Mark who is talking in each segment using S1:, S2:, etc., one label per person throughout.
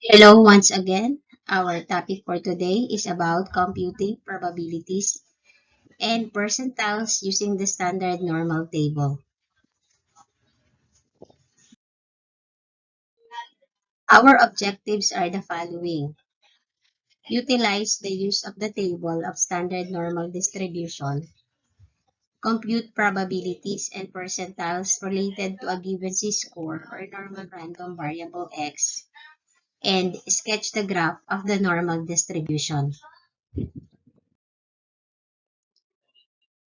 S1: Hello once again. Our topic for today is about computing probabilities and percentiles using the standard normal table. Our objectives are the following. Utilize the use of the table of standard normal distribution. Compute probabilities and percentiles related to a given z-score or normal random variable x. And sketch the graph of the normal distribution.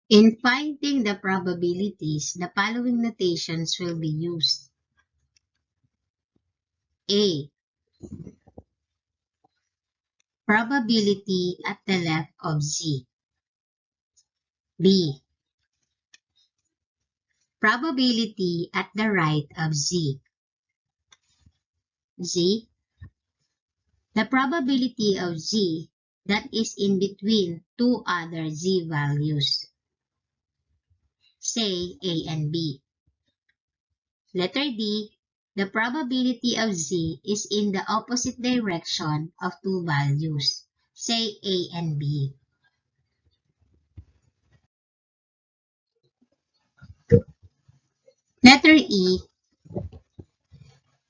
S1: In finding the probabilities, the following notations will be used. A. Probability at the left of Z. B. Probability at the right of Z. Z. The probability of Z that is in between two other Z values. Say A and B. Letter D. The probability of Z is in the opposite direction of two values. Say A and B. Letter E.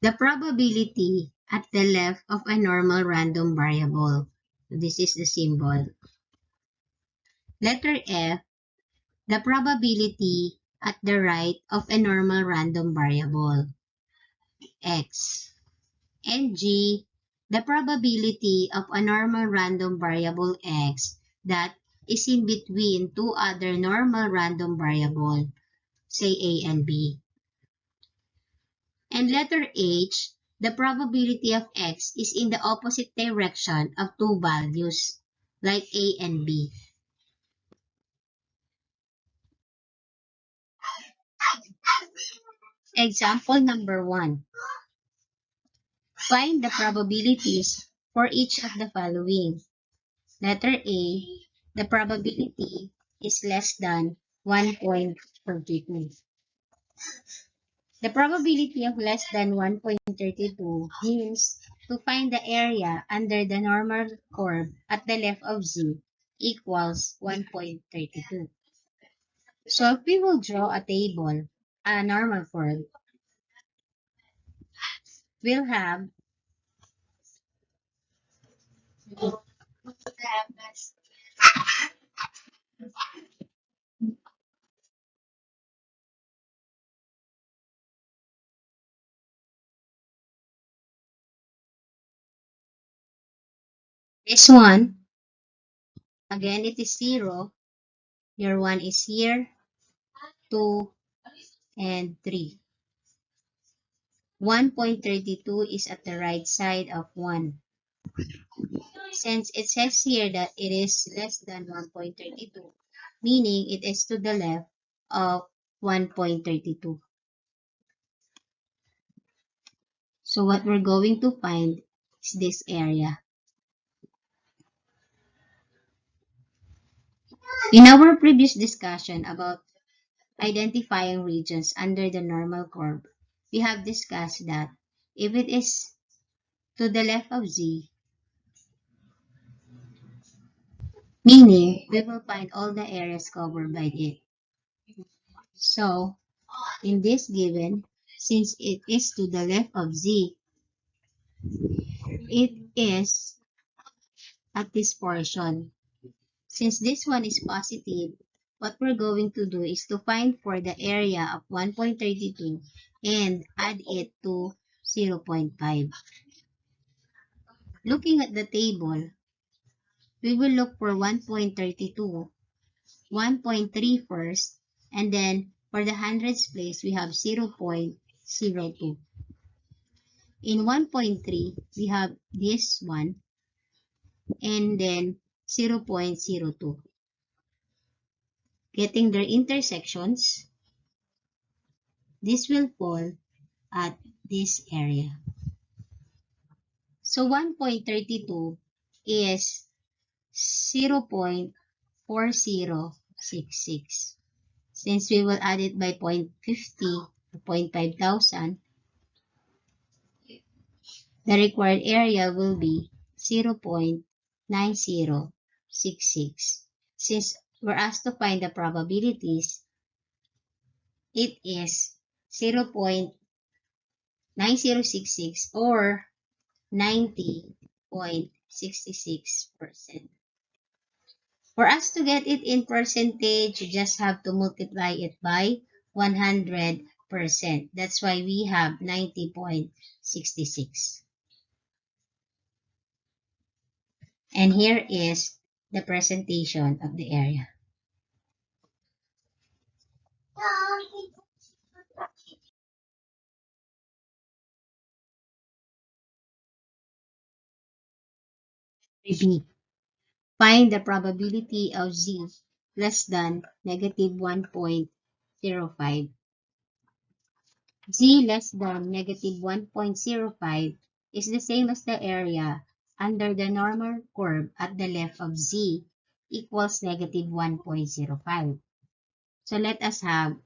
S1: The probability at the left of a normal random variable. This is the symbol. Letter F. The probability at the right of a normal random variable. X. And G. The probability of a normal random variable X that is in between two other normal random variables, say A and B. And letter H, the probability of X is in the opposite direction of two values, like A and B. Example number 1. Find the probabilities for each of the following. Letter A, the probability is less than 1.32. The probability of less than 1.32 means to find the area under the normal curve at the left of Z equals 1.32. So if we will draw a table, a normal curve, we'll have this one. Again, it is 0. Your 1 is here, 2, and 3. 1.32 is at the right side of 1. Since it says here that it is less than 1.32, meaning it is to the left of 1.32. So what we're going to find is this area. In our previous discussion about identifying regions under the normal curve, we have discussed that if it is to the left of Z, meaning we will find all the areas covered by it. So, in this given, since it is to the left of Z, it is at this portion. Since this one is positive, what we're going to do is to find for the area of 1.32 and add it to 0.5. Looking at the table, we will look for 1.32, 1.3 first, and then for the hundreds place, we have 0.02. In 1.3, we have this one, and then 0.02. Getting their intersections, this will fall at this area. So 1.32 is 0.4066. Since we will add it by 0.50 to 0.5 thousand, the required area will be 0.9066. Since we're asked to find the probabilities, it is 0.9066 or 90.66%. For us to get it in percentage, you just have to multiply it by 100%. That's why we have 90.66. And here is the presentation of the area. B. Find the probability of z less than negative 1.05. Z less than negative 1.05 is the same as the area under the normal curve at the left of Z equals negative 1.05. So let us have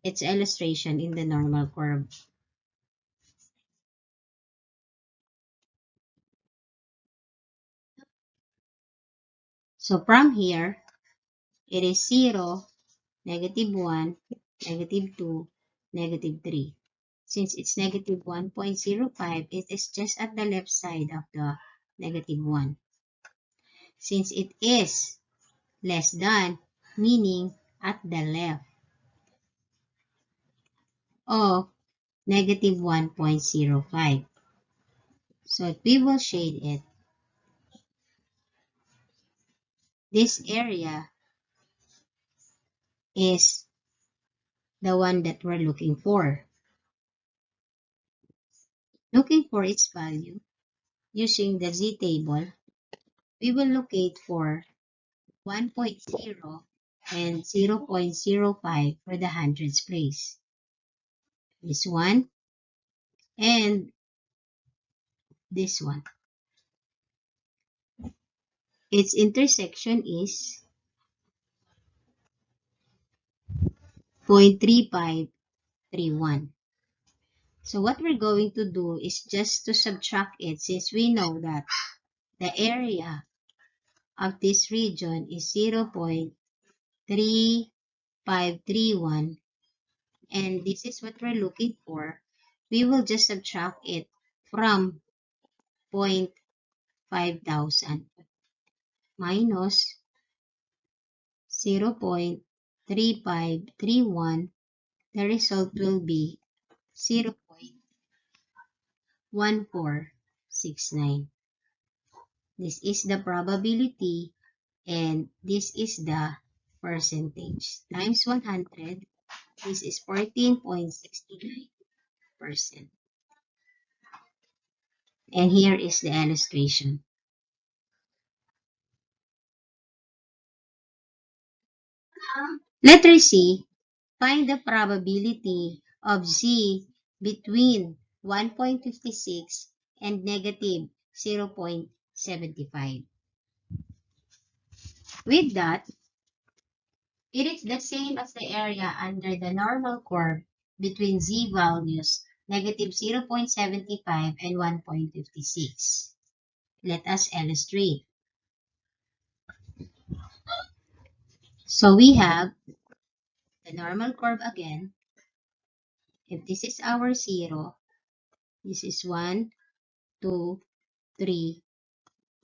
S1: its illustration in the normal curve. So from here, it is 0, negative 1, negative 2, negative 3. Since it's negative 1.05, it is just at the left side of the negative 1. Since it is less than, meaning at the left of negative 1.05. So if we will shade it, this area is the one that we're looking for. Looking for its value, using the Z table, we will locate for 1.0 and 0.05 for the hundreds place. This one and this one. Its intersection is 0.3531. So what we're going to do is just to subtract it, since we know that the area of this region is 0.3531 and this is what we're looking for. We will just subtract it from 0.5000 minus 0.3531. The result will be 0.1469. This is the probability and this is the percentage. Times 100, this is 14.69%. And here is the illustration. Letter C, find the probability of Z between 1.56 and negative 0.75. With that, it is the same as the area under the normal curve between Z values negative 0.75 and 1.56. Let us illustrate. So we have the normal curve again. If this is our 0, this is 1, 2, 3,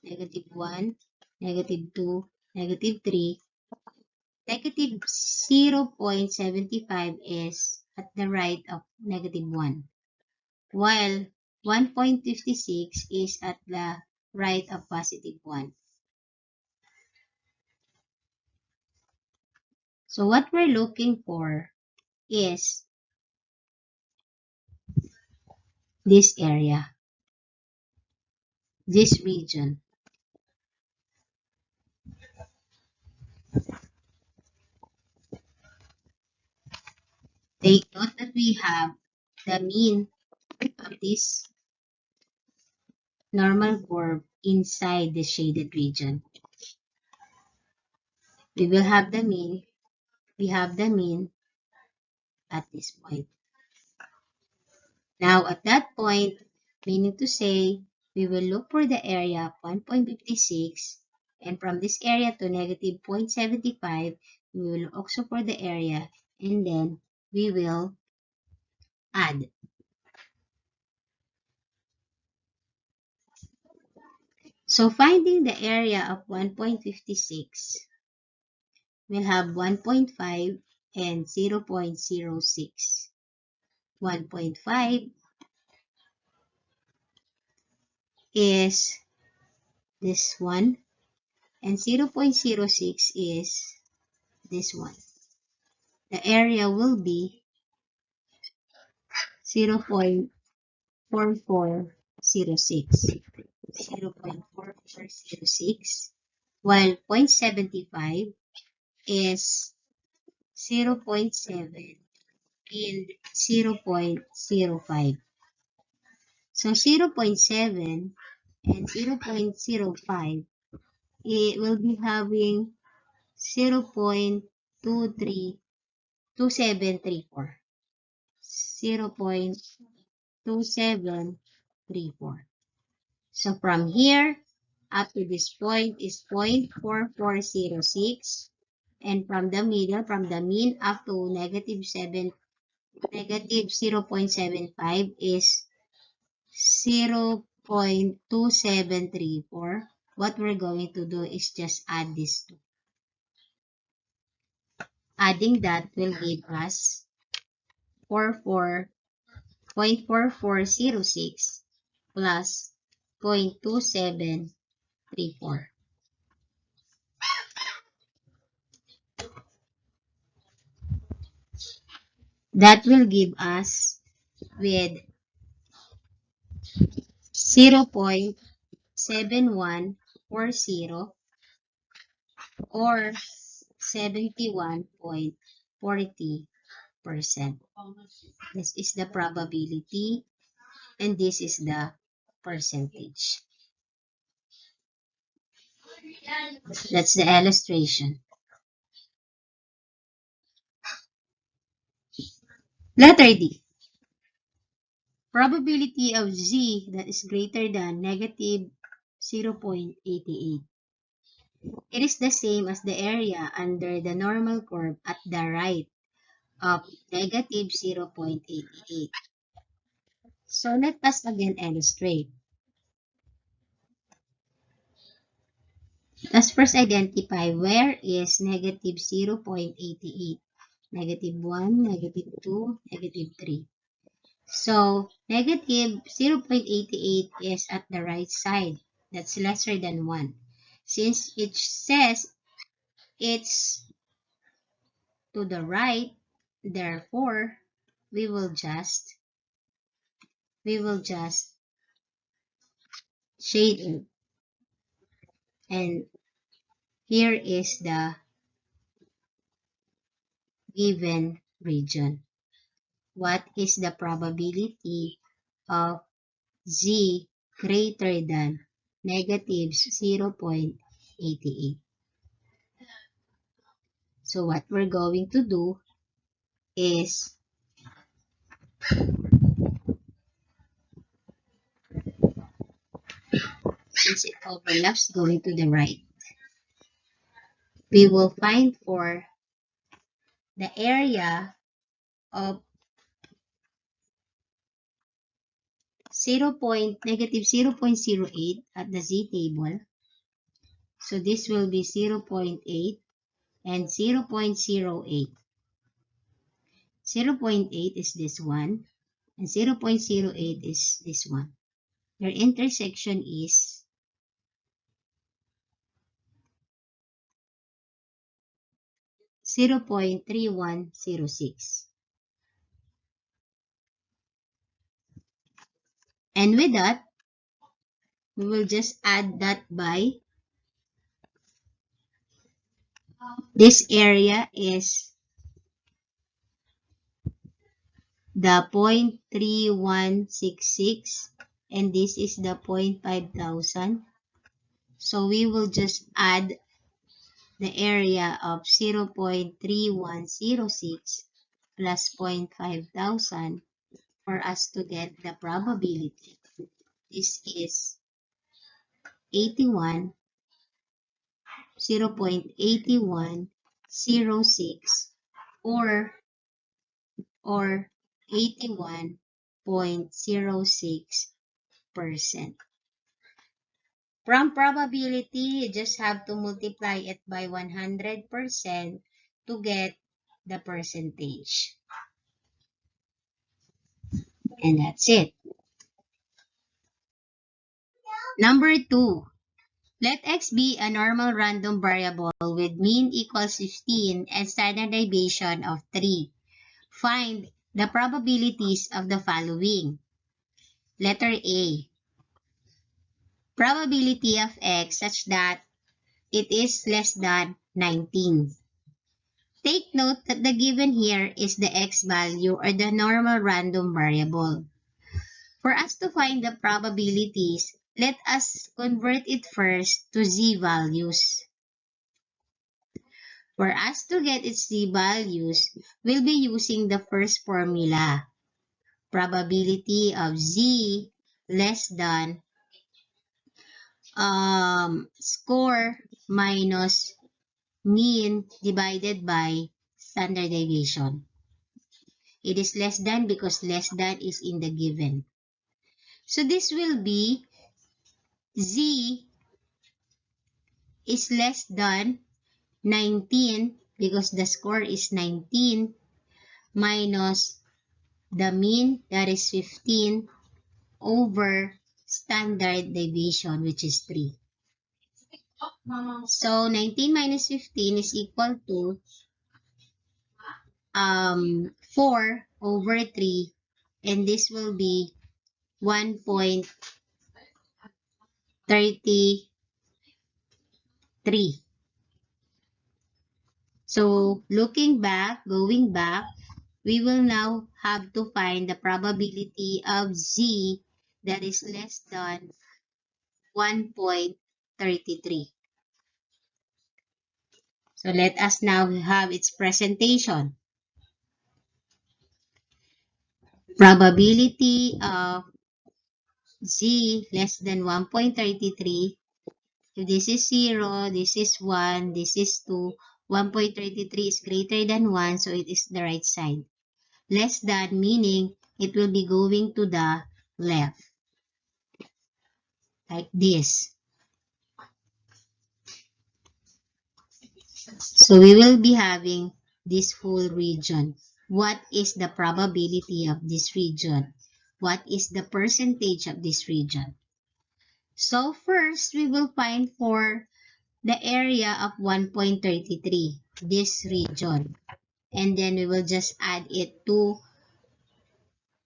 S1: negative 1, negative 2, negative 3. Negative 0.75 is at the right of negative 1, while 1.56 is at the right of positive 1. So what we're looking for is this area, this region. Take note that we have the mean of this normal curve inside the shaded region. We will have the mean, we have the mean at this point. Now at that point, Meaning to say, we will look for the area of 1.56, and from this area to negative 0.75, we will look also for the area, and then we will add. So finding the area of 1.56, we'll have 1.5 and 0.06. 1.5 is this one, and 0.06 is this one. The area will be 0.4406. 0.4406, while 0.75 is 0.7 and 0.05. So 0.7 and 0.05, it will be having 0.2734. 0.2734. So from here up to this point is 0.4406, and from the middle, from the mean up to negative 0.75 is 0.2734. What we're going to do is just add these two. Adding that will give us 0.4406 plus 0.2734. That will give us with 0.7140 or 71.40%. This is the probability and this is the percentage. That's the illustration. Letter D. Probability of Z that is greater than negative 0.88. It is the same as the area under the normal curve at the right of negative 0.88. So let us again illustrate. Let's first identify where is negative 0.88. Negative 1, negative 2, negative 3. So negative 0.88 is at the right side. That's lesser than 1. Since it says it's to the right, therefore we will just shade it. And here is the given region. What is the probability of Z greater than negative 0.88? So what we're going to do is since it overlaps going to the right, we will find for the area of negative 0.08 at the Z table. So this will be 0.8 and 0.08. 0.8 is this one and 0.08 is this one. Their intersection is 0.3106. And with that, we will just add that by this area is the 0.3166 and this is the 0.5000. So we will just add the area of 0.3106 plus 0.5000 for us to get the probability. This is 81, 0.8106 or 81.06%. From probability, you just have to multiply it by 100% to get the percentage. And that's it. Number 2. Let x be a normal random variable with mean equals 15 and standard deviation of 3. Find the probabilities of the following. Letter A. Probability of x such that it is less than 19. Take note that the given here is the x value or the normal random variable. For us to find the probabilities, let us convert it first to z values. For us to get its z values, we'll be using the first formula. Probability of z less than score minus mean divided by standard deviation. It is less than because less than is in the given. So this will be z is less than 19 because the score is 19 minus the mean that is 15 over standard deviation which is 3. So 19 minus 15 is equal to 4 over 3 and this will be 1.33. So going back, we will now have to find the probability of z that is less than 1.33. So let us now have its presentation. Probability of z less than 1.33. If this is 0, this is 1, this is 2, 1.33 is greater than 1, so it is the right side. Less than meaning it will be going to the left. Like this. So we will be having this whole region. What is the probability of this region? What is the percentage of this region? So first, we will find for the area of 1.33, this region. And then we will just add it to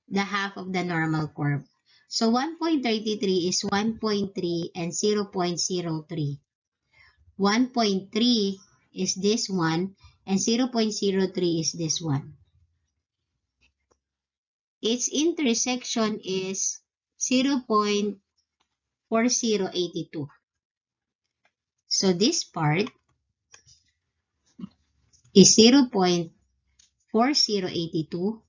S1: the half of the normal curve. So 1.33 is 1.3 and 0.03. 1.3 is this one and 0.03 is this one. Its intersection is 0.4082. So this part is 0.4082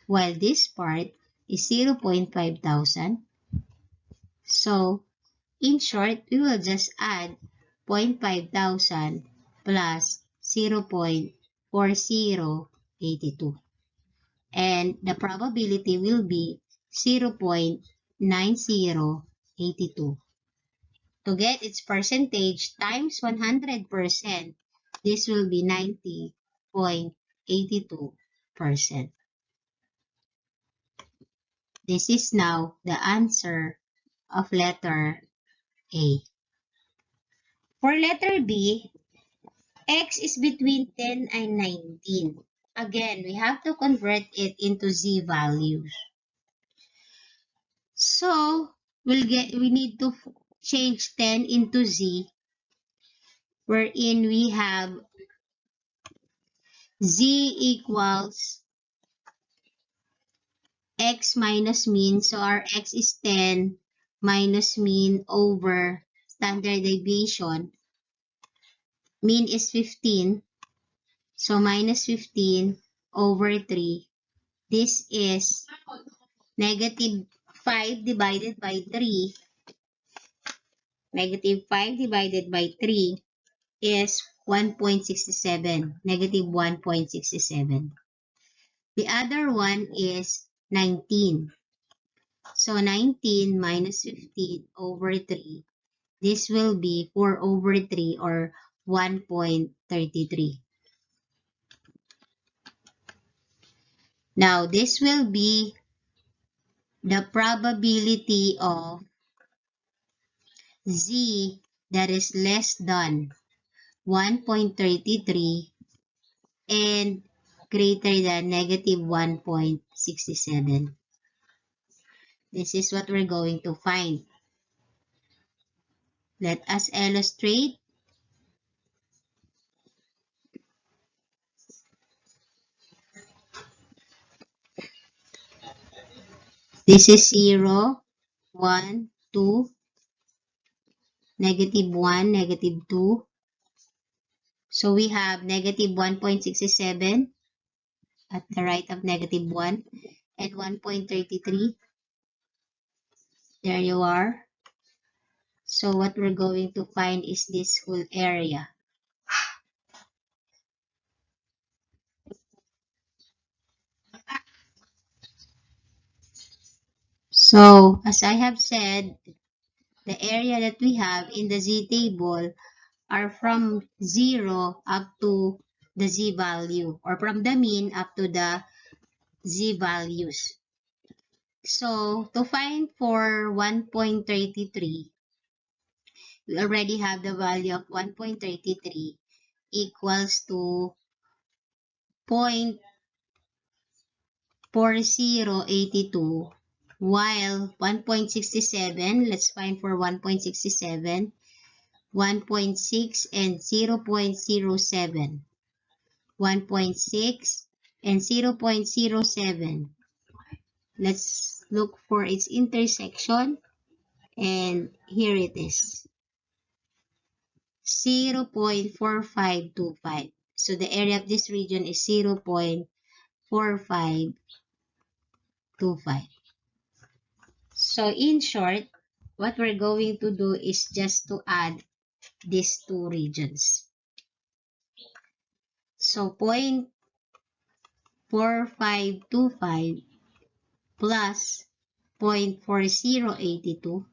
S1: while this part is 0.5000. So in short, we will just add 0.5000 plus 0.4082. And the probability will be 0.9082. To get its percentage times 100%, this will be 90.82%. This is now the answer of letter A. For letter B, x is between 10 and 19. Again, we have to convert it into z values. So, we need to change 10 into z, wherein we have z equals x minus mean. So, our x is 10 minus mean over standard deviation. Mean is 15. So, minus 15 over 3 This is negative 5 divided by 3. Negative 5 divided by 3 is 1.67. Negative 1.67. The other one is 19. So 19 minus 15 over 3. This will be 4 over 3 or 1.33. Now, this will be the probability of z that is less than 1.33 and greater than negative 1.67. This is what we're going to find. Let us illustrate. This is 0, 1, 2, negative 1, negative 2. So we have negative 1.67 at the right of negative 1 and 1.33. There you are. So what we're going to find is this whole area. So as I have said, the area that we have in the z table are from 0 up to the z value, or from the mean up to the z values. So to find for 1.33, we already have the value of 1.33 equals to 0.4082, while 1.67, let's find for 1.67, 1.6 and 0.07, 1.6 and 0.07. Let's look for its intersection, and here it is, 0.4525. So the area of this region is 0.4525. So in short, what we're going to do is just to add these two regions. So 0.4525 plus 0.4082,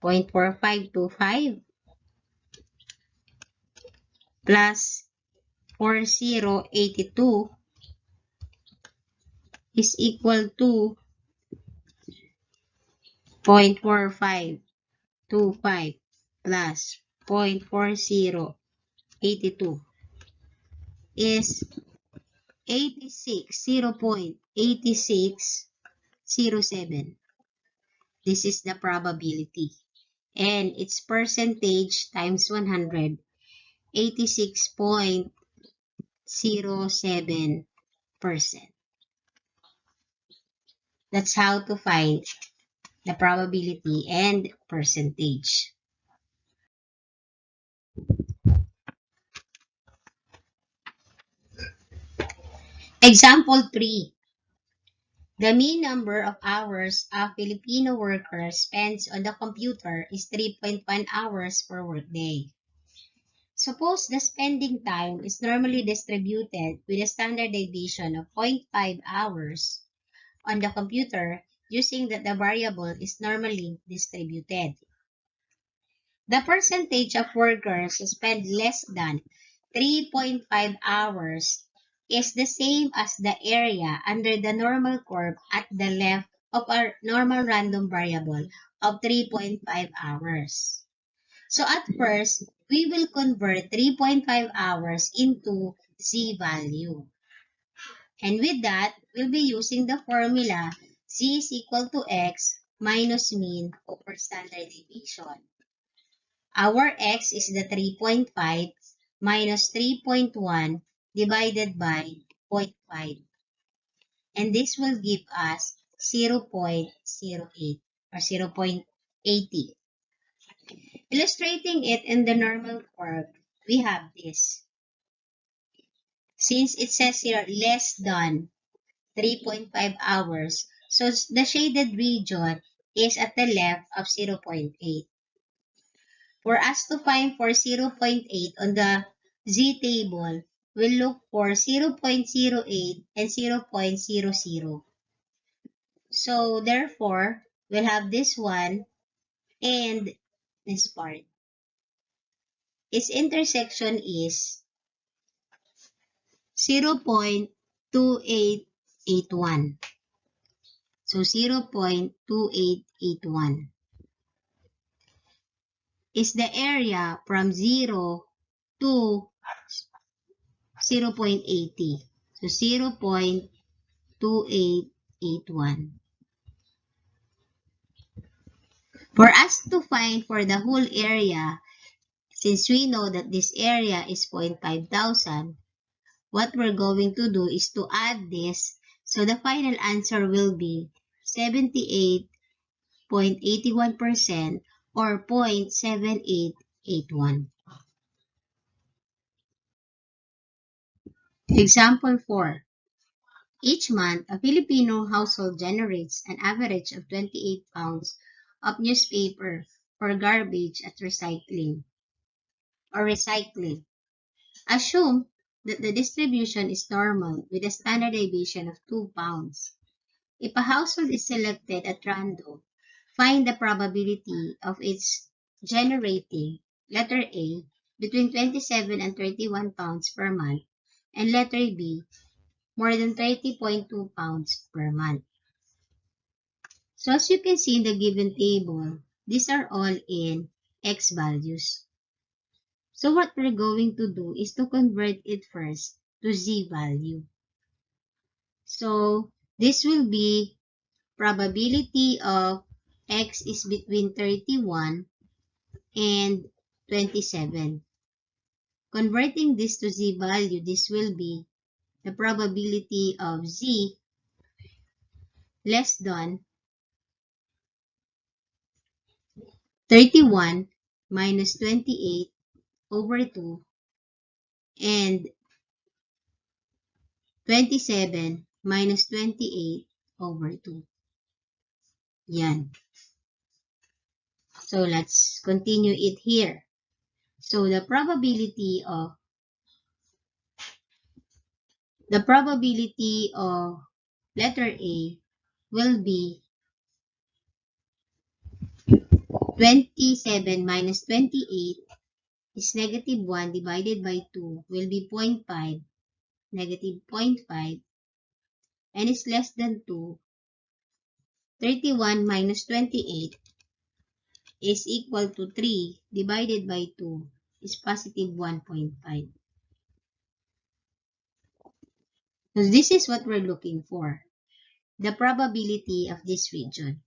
S1: 0.4525 plus 4082 is equal to 0.4525 plus 0.4082 is 0.8607. This is the probability. And its percentage times 100, 86.07%. That's how to find the probability and percentage. Example 3. The mean number of hours a Filipino worker spends on the computer is 3.1 hours per workday. Suppose the spending time is normally distributed with a standard deviation of 0.5 hours on the computer, using that the variable is normally distributed. The percentage of workers who spend less than 3.5 hours is the same as the area under the normal curve at the left of our normal random variable of 3.5 hours. So at first, we will convert 3.5 hours into z value. And with that, we'll be using the formula z is equal to x minus mean over standard deviation. Our x is the 3.5 minus 3.1 divided by 0.5. And this will give us 0.08 or 0.80. Illustrating it in the normal curve, we have this. Since it says here less than 3.5 hours, so the shaded region is at the left of 0.8. For us to find for 0.8 on the Z table, we'll look for 0.08 and 0.00. So therefore, we'll have this one and this part. Its intersection is 0.2881. So 0.2881 is the area from 0 to 0.80. So 0.2881. For us to find for the whole area, since we know that this area is 0.5 thousand, what we're going to do is to add this. So the final answer will be 78.81% or 0.7881. Example 4. Each month, a Filipino household generates an average of 28 pounds of newspaper for garbage at recycling. Assume that the distribution is normal with a standard deviation of 2 pounds. If a household is selected at random, find the probability of its generating, letter A, between 27 and 31 pounds per month, and letter B, more than 30.2 pounds per month. So as you can see in the given table, these are all in X values. So what we're going to do is to convert it first to Z value. So this will be probability of X is between 31 and 27. Converting this to Z value, this will be the probability of Z less than 31 minus 28 over 2 and 27 minus 28 over 2. Yan. So let's continue it here. So the probability of letter A will be 27 minus 28 is negative 1 divided by 2 will be 0.5, negative 0.5, and is less than 2. 31 minus 28 is equal to 3 divided by 2 is positive 1.5. So this is what we're looking for, the probability of this region.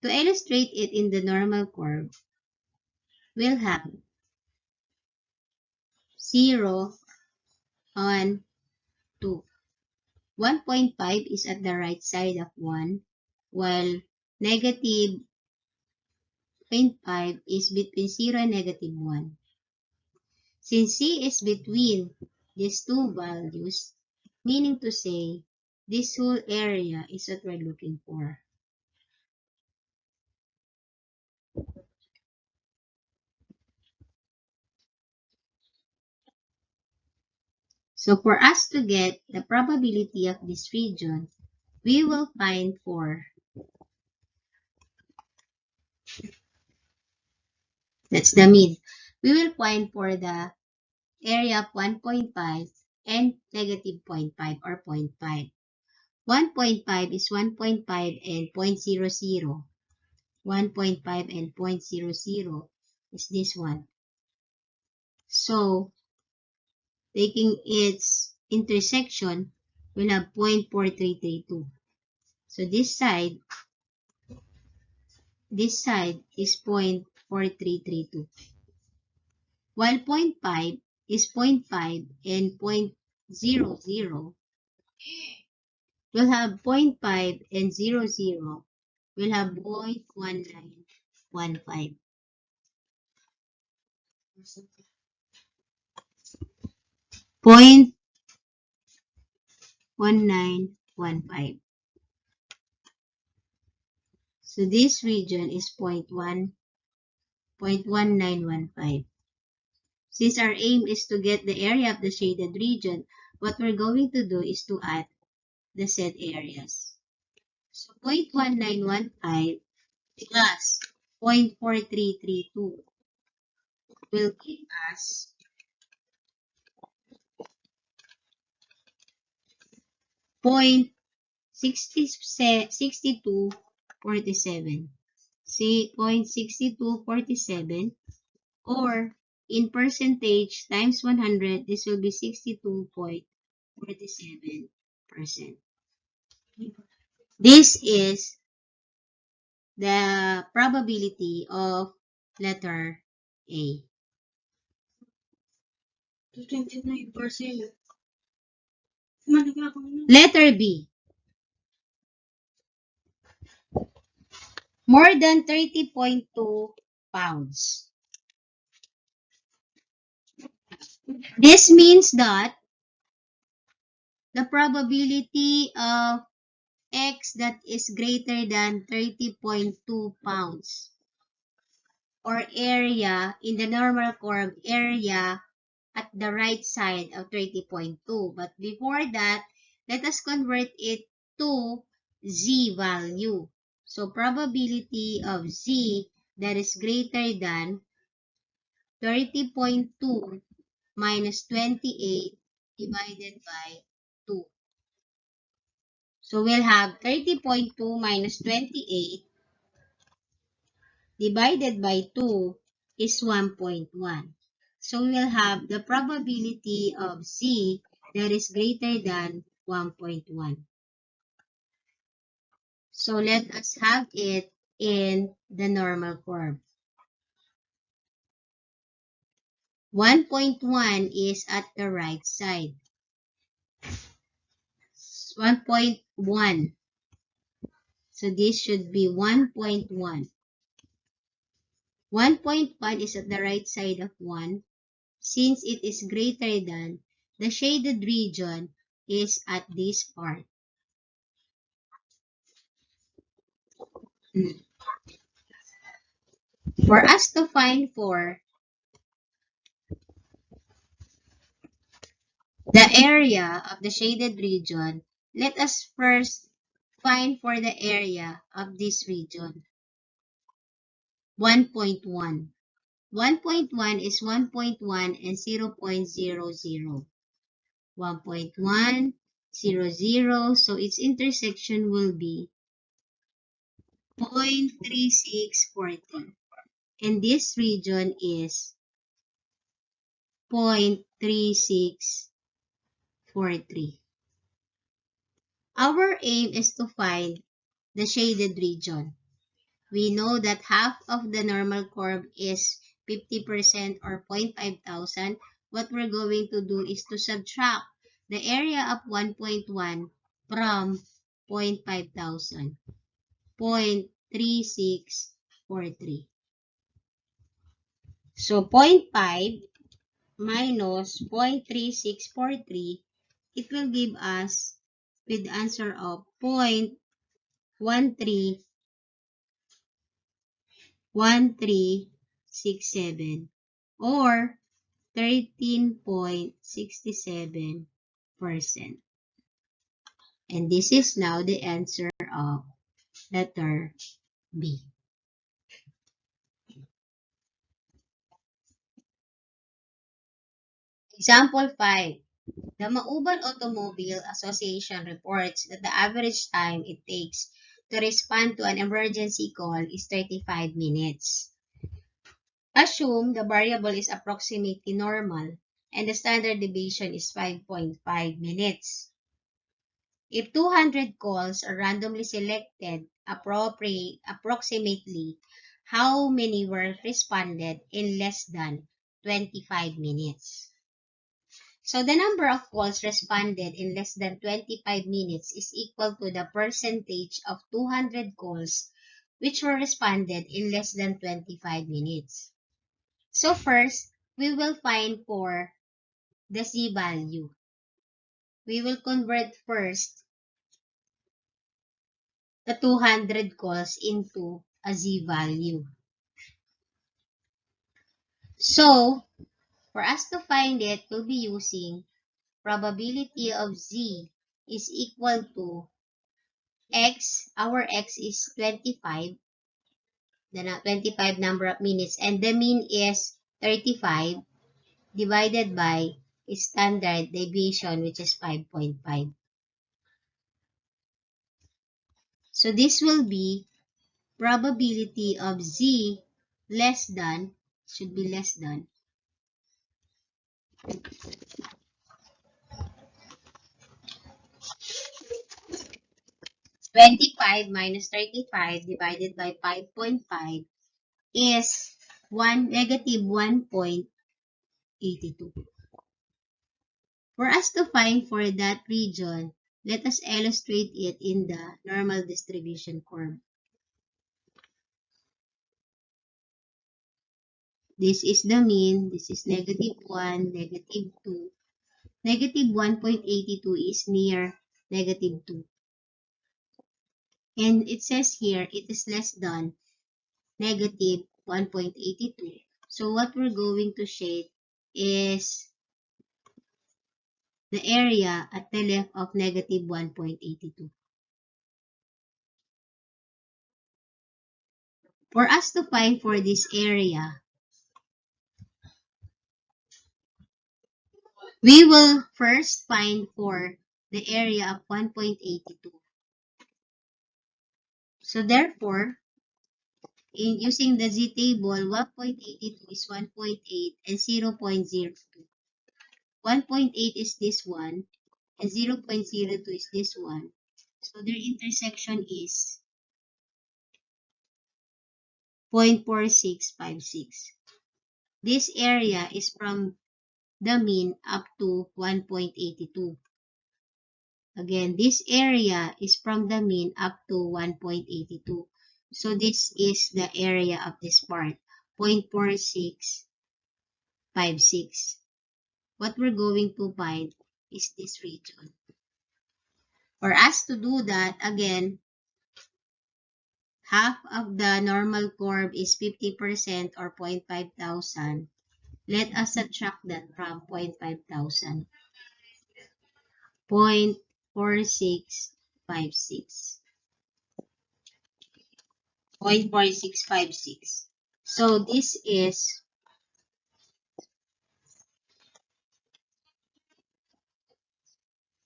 S1: To illustrate it in the normal curve, we'll have 0, 1, 2. 1.5 is at the right side of 1, while negative 0.5 is between 0 and negative 1. Since C is between these two values, meaning to say, this whole area is what we're looking for. So for us to get the probability of this region, we will find for, that's the mid, we will find for the area of 1.5 and negative 0.5 or 0.5. 1.5 is 1.5 and 0.00. 1.5 and 0.00 is this one. So, taking its intersection, we'll have 0.4332. So this side is 0.4332. While 0.5 is 0.5 and 0.00, we'll have 0.5 and 00. We'll have 0.1915. 0.1915. So this region is 0.1915. Since our aim is to get the area of the shaded region, what we're going to do is to add the said areas. So 0.1915 plus 0.4332 will give us 0.6247. See, 0.6247, or in percentage times 100, this will be 62.47%. This is the probability of letter A. 29%. Letter B. More than 30.2 pounds. This means that the probability of X that is greater than 30.2 pounds, or area in the normal curve, area at the right side of 30.2. But before that, let us convert it to Z value. So probability of Z that is greater than 30.2 minus 28 divided by 2. So we'll have 30.2 minus 28 divided by 2 is 1.1. So we'll have the probability of Z that is greater than 1.1. So let us have it in the normal curve. 1.1 is at the right side. 1.1. So this should be 1.1. 1.1 is at the right side of 1. Since it is greater than, the shaded region is at this part. For us to find for the area of the shaded region, let us first find for the area of this region. 1.1. 1.1 is 1.1 and 0.00. 1.1, 0, so its intersection will be 0.3640. And this region is 0.3643. Our aim is to find the shaded region. We know that half of the normal curve is 50% or 0.5,000. What we're going to do is to subtract the area of 1.1 from 0.5,000. 0.3643. So 0.5 minus 0.3643, it will give us with the answer of 0.1367 or 13.67%. And this is now the answer of letter B. Example 5. The Mauban Automobile Association reports that the average time it takes to respond to an emergency call is 35 minutes. Assume the variable is approximately normal and the standard deviation is 5.5 minutes. If 200 calls are randomly selected approximately, how many were responded in less than 25 minutes? So the number of calls responded in less than 25 minutes is equal to the percentage of 200 calls which were responded in less than 25 minutes. So first, we will find for the z-value. We will convert first the 200 calls into a z-value. So, for us to find it, we'll be using probability of z is equal to x. Our x is 25, the 25 number of minutes, and the mean is 35 divided by standard deviation, which is 5.5. So this will be probability of z less than, should be less than, 25 minus 35 divided by 5.5 is negative 1.82. For us to find for that region, let us illustrate it in the normal distribution curve. This is the mean. This is negative 1, negative 2. Negative 1.82 is near negative 2. And it says here it is less than negative 1.82. So what we're going to shade is the area at the left of negative 1.82. For us to find for this area, we will first find for the area of 1.82. So therefore, in using the z table, 1.82 is 1.8 and 0.02. 1.8 is this one and 0.02 is this one. So their intersection is 0.4656. This area is from the mean up to 1.82. Again, this area is from the mean up to 1.82. So this is the area of this part, 0.4656. What we're going to find is this region. For us to do that, again, half of the normal curve is 50% or 0.5,000. Let us subtract that from 0.5,000. 0.4656. 0.4656. So this is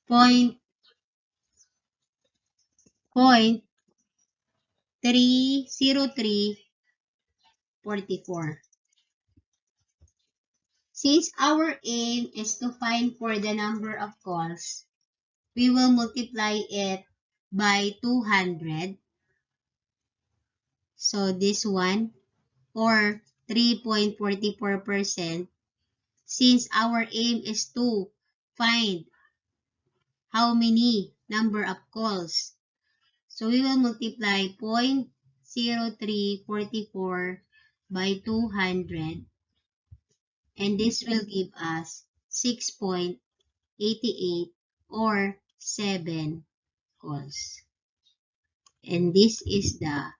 S1: 0.30344. Since our aim is to find for the number of calls, we will multiply it by 200. So this one, or 3.44%, since our aim is to find how many number of calls. So we will multiply 0.0344 by 200, and this will give us 6.88 or 7 calls. And this is the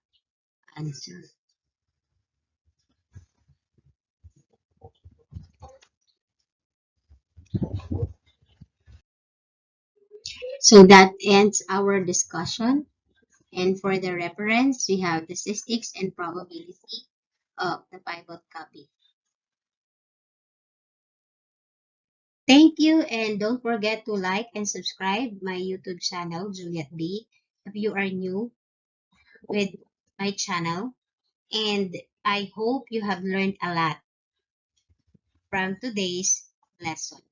S1: answer. So that ends our discussion. And for the reference, we have the statistics and probability of the pivot copy. Thank you, and don't forget to like and subscribe my YouTube channel, Juliet B, if you are new with my channel. And I hope you have learned a lot from today's lesson.